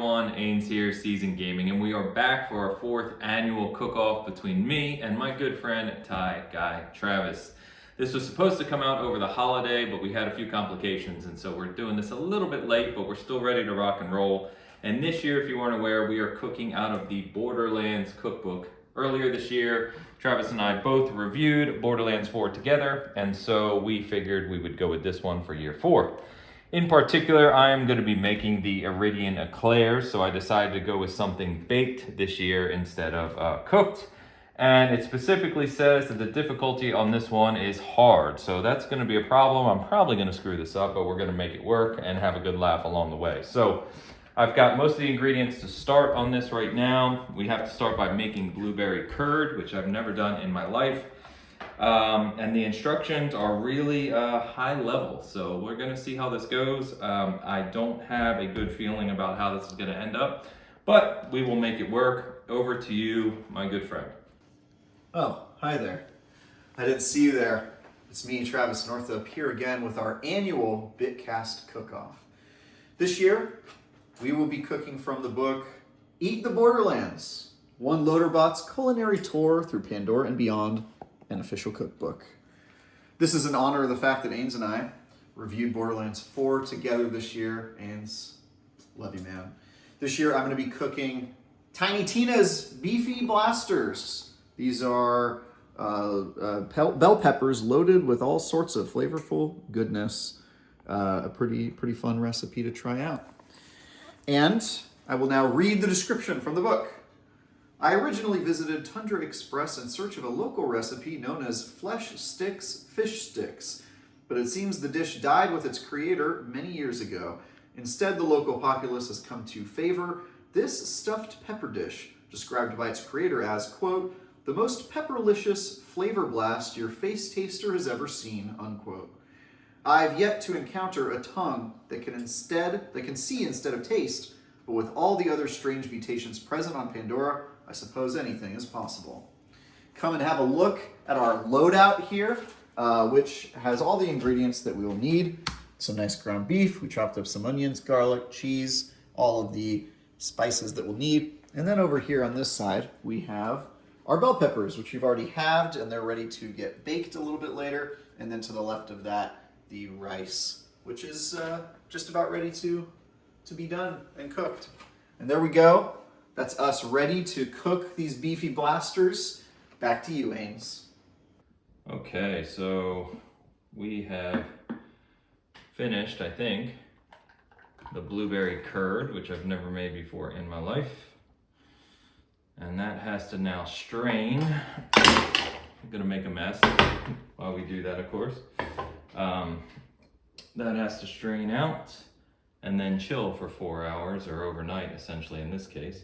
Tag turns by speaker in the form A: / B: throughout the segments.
A: everyone, Ains here, Seasoned Gaming, and we are back for our 4th annual cook-off between me and my good friend, Travis. This was supposed to come out over the holiday, but we had a few complications, and so we're doing this a little bit late, but we're still ready to rock and roll. And this year, if you weren't aware, we are cooking out of the Borderlands Cookbook. Earlier this year, Travis and I both reviewed Borderlands 4 together, and so we figured we would go with this one for year 4. In particular, I am going to be making the Iridian eclairs, so I decided to go with something baked this year instead of cooked. And it specifically says that the difficulty on this one is hard, so that's going to be a problem. I'm probably going to screw this up, but we're going to make it work and have a good laugh along the way. So I've got most of the ingredients to start on this right now. We have to start by making blueberry curd, which I've never done in my life. And the instructions are really high level, so we're going to see how this goes. I don't have a good feeling about how this is going to end up, but we will make it work. Over to you, my good friend.
B: Oh, hi there. I didn't see you there. It's me, Travis Northup, here again with our annual Bitcast cook-off. This year, we will be cooking from the book Eat the Borderlands, one Loaderbot's culinary tour through Pandora and beyond, an official cookbook. This is in honor of the fact that Ains and I reviewed Borderlands 4 together this year. Ains, love you, man. This year I'm going to be cooking Tiny Tina's Beefy Blasters. These are bell peppers loaded with all sorts of flavorful goodness. A pretty fun recipe to try out. And I will now read the description from the book. I originally visited Tundra Express in search of a local recipe known as flesh sticks fish sticks, but it seems the dish died with its creator many years ago. Instead, the local populace has come to favor this stuffed pepper dish, described by its creator as, quote, the most pepperlicious flavor blast your face taster has ever seen, unquote. I've yet to encounter a tongue that can see instead of taste, but with all the other strange mutations present on Pandora, I suppose anything is possible. Come and have a look at our loadout here, which has all the ingredients that we will need. Some nice ground beef. We chopped up some onions, garlic, cheese, all of the spices that we'll need. And then over here on this side, we have our bell peppers, which we've already halved, and they're ready to get baked a little bit later. And then to the left of that, the rice, which is just about ready to be done and cooked. And there we go. That's us ready to cook these beefy blasters. Back to you, Ains.
A: Okay, so we have finished, I think, the blueberry curd, which I've never made before in my life. And that has to now strain. I'm gonna make a mess while we do that, of course. That has to strain out and then chill for 4 hours, or overnight, essentially, in this case.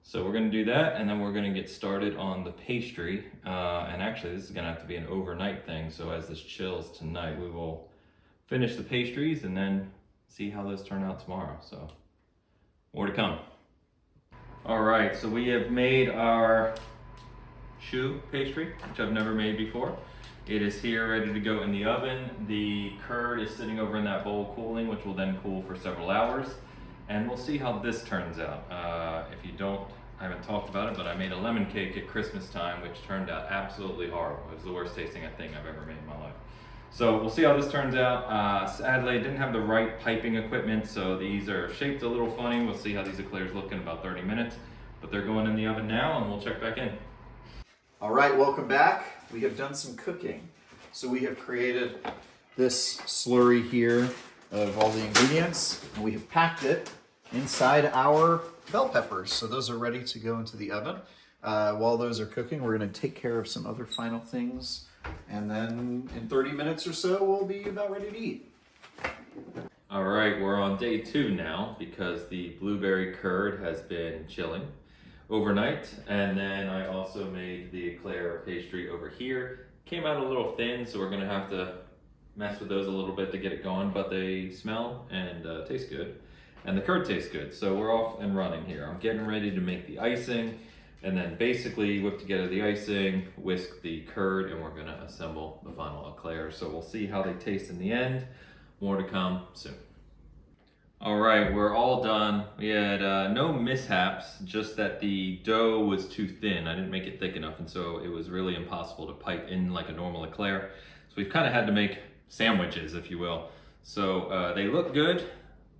A: So we're gonna do that, and then we're gonna get started on the pastry. And actually, this is gonna have to be an overnight thing, so as this chills tonight, we will finish the pastries and then see how those turn out tomorrow. So, more to come. All right, so we have made our choux pastry, which I've never made before. It is here ready to go in the oven. The curd is sitting over in that bowl cooling, which will then cool for several hours. And we'll see how this turns out. If you don't, I haven't talked about it, but I made a lemon cake at Christmas time, which turned out absolutely horrible. It was the worst tasting thing I've ever made in my life. So we'll see how this turns out. Sadly, I didn't have the right piping equipment, so these are shaped a little funny. We'll see how these eclairs look in about 30 minutes. But they're going in the oven now, and we'll check back in.
B: All right, welcome back. We have done some cooking. So we have created this slurry here of all the ingredients, and we have packed it inside our bell peppers. So those are ready to go into the oven. While those are cooking, we're going to take care of some other final things, and then in 30 minutes or so, we'll be about ready to eat.
A: All right, we're on day 2 now because the blueberry curd has been chilling overnight, and then I also made the eclair pastry over here. Came out a little thin, so we're gonna have to mess with those a little bit to get it going, but they smell and taste good, and the curd tastes good, so we're off and running here. I'm getting ready to make the icing, and then basically whip together the icing, whisk the curd, and we're gonna assemble the final eclair. So we'll see how they taste in the end. More to come soon. All right, we're all done. We had no mishaps, just that the dough was too thin. I didn't make it thick enough, and so it was really impossible to pipe in like a normal eclair. So we've kind of had to make sandwiches, if you will. So they look good.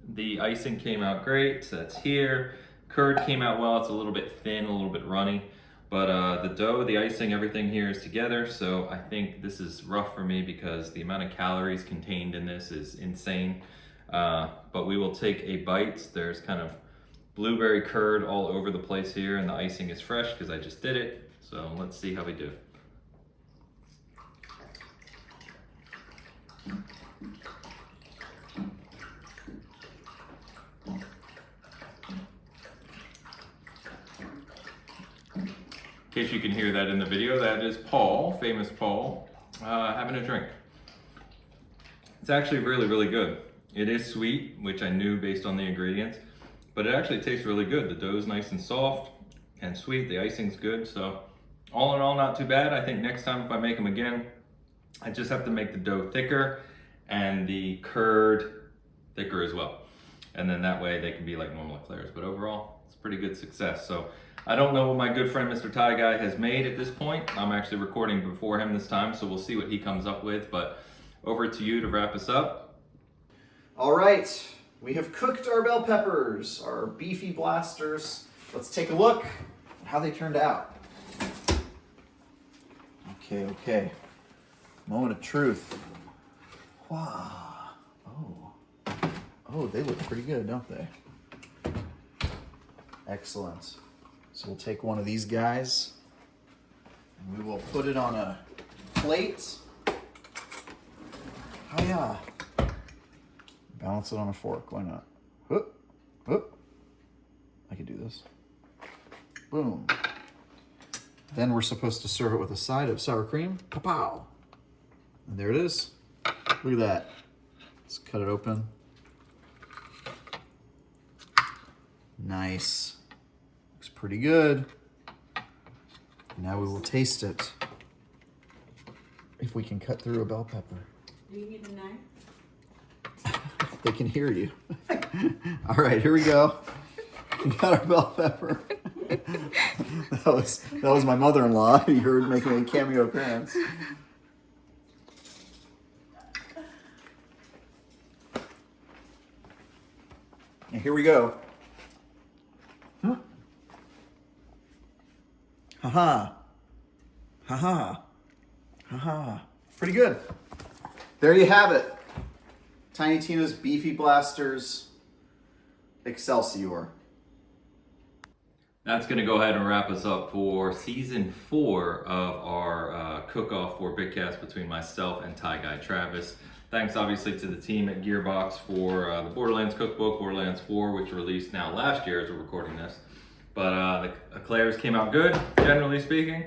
A: The icing came out great, so that's here. Curd came out well. It's a little bit thin, a little bit runny. But the dough, the icing, everything here is together. So I think this is rough for me because the amount of calories contained in this is insane. But we will take a bite. There's kind of blueberry curd all over the place here, and the icing is fresh because I just did it. So let's see how we do. In case you can hear that in the video, that is Paul, famous Paul, having a drink. It's actually really, really good. It is sweet, which I knew based on the ingredients, but it actually tastes really good. The dough is nice and soft and sweet. The icing's good. So all in all, not too bad. I think next time if I make them again, I just have to make the dough thicker and the curd thicker as well. And then that way they can be like normal eclairs. But overall, it's a pretty good success. So I don't know what my good friend Mr. Thai Guy has made at this point. I'm actually recording before him this time, so we'll see what he comes up with. But over to you to wrap us up.
B: All right, we have cooked our bell peppers, our beefy blasters. Let's take a look at how they turned out. Okay. Moment of truth. Wow. Oh, they look pretty good, don't they? Excellent. So we'll take one of these guys and we will put it on a plate. Hiya. Balance it on a fork, why not? Whoop, whoop. I could do this. Boom. Then we're supposed to serve it with a side of sour cream. Pow! And there it is. Look at that. Let's cut it open. Nice. Looks pretty good. Now we will taste it. If we can cut through a bell pepper.
C: Do you need a knife?
B: They can hear you. All right, here we go. We got our bell pepper. that was my mother-in-law. You heard making a cameo appearance. And here we go. Huh? Ha-ha. Ha-ha. Ha-ha. Pretty good. There you have it. Tiny Tina's Beefy Blasters Excelsior.
A: That's going to go ahead and wrap us up for season 4 of our cook-off for Bitcast between myself and Thai Guy Travis. Thanks obviously to the team at Gearbox for the Borderlands Cookbook, Borderlands 4, which released now last year as we're recording this. But the eclairs came out good, generally speaking.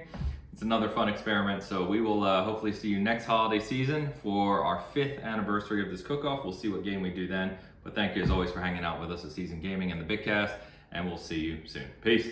A: It's another fun experiment, so we will hopefully see you next holiday season for our 5th anniversary of this cook-off. We'll see what game we do then. But thank you as always for hanging out with us at Season Gaming and the Bitcast, and we'll see you soon. Peace.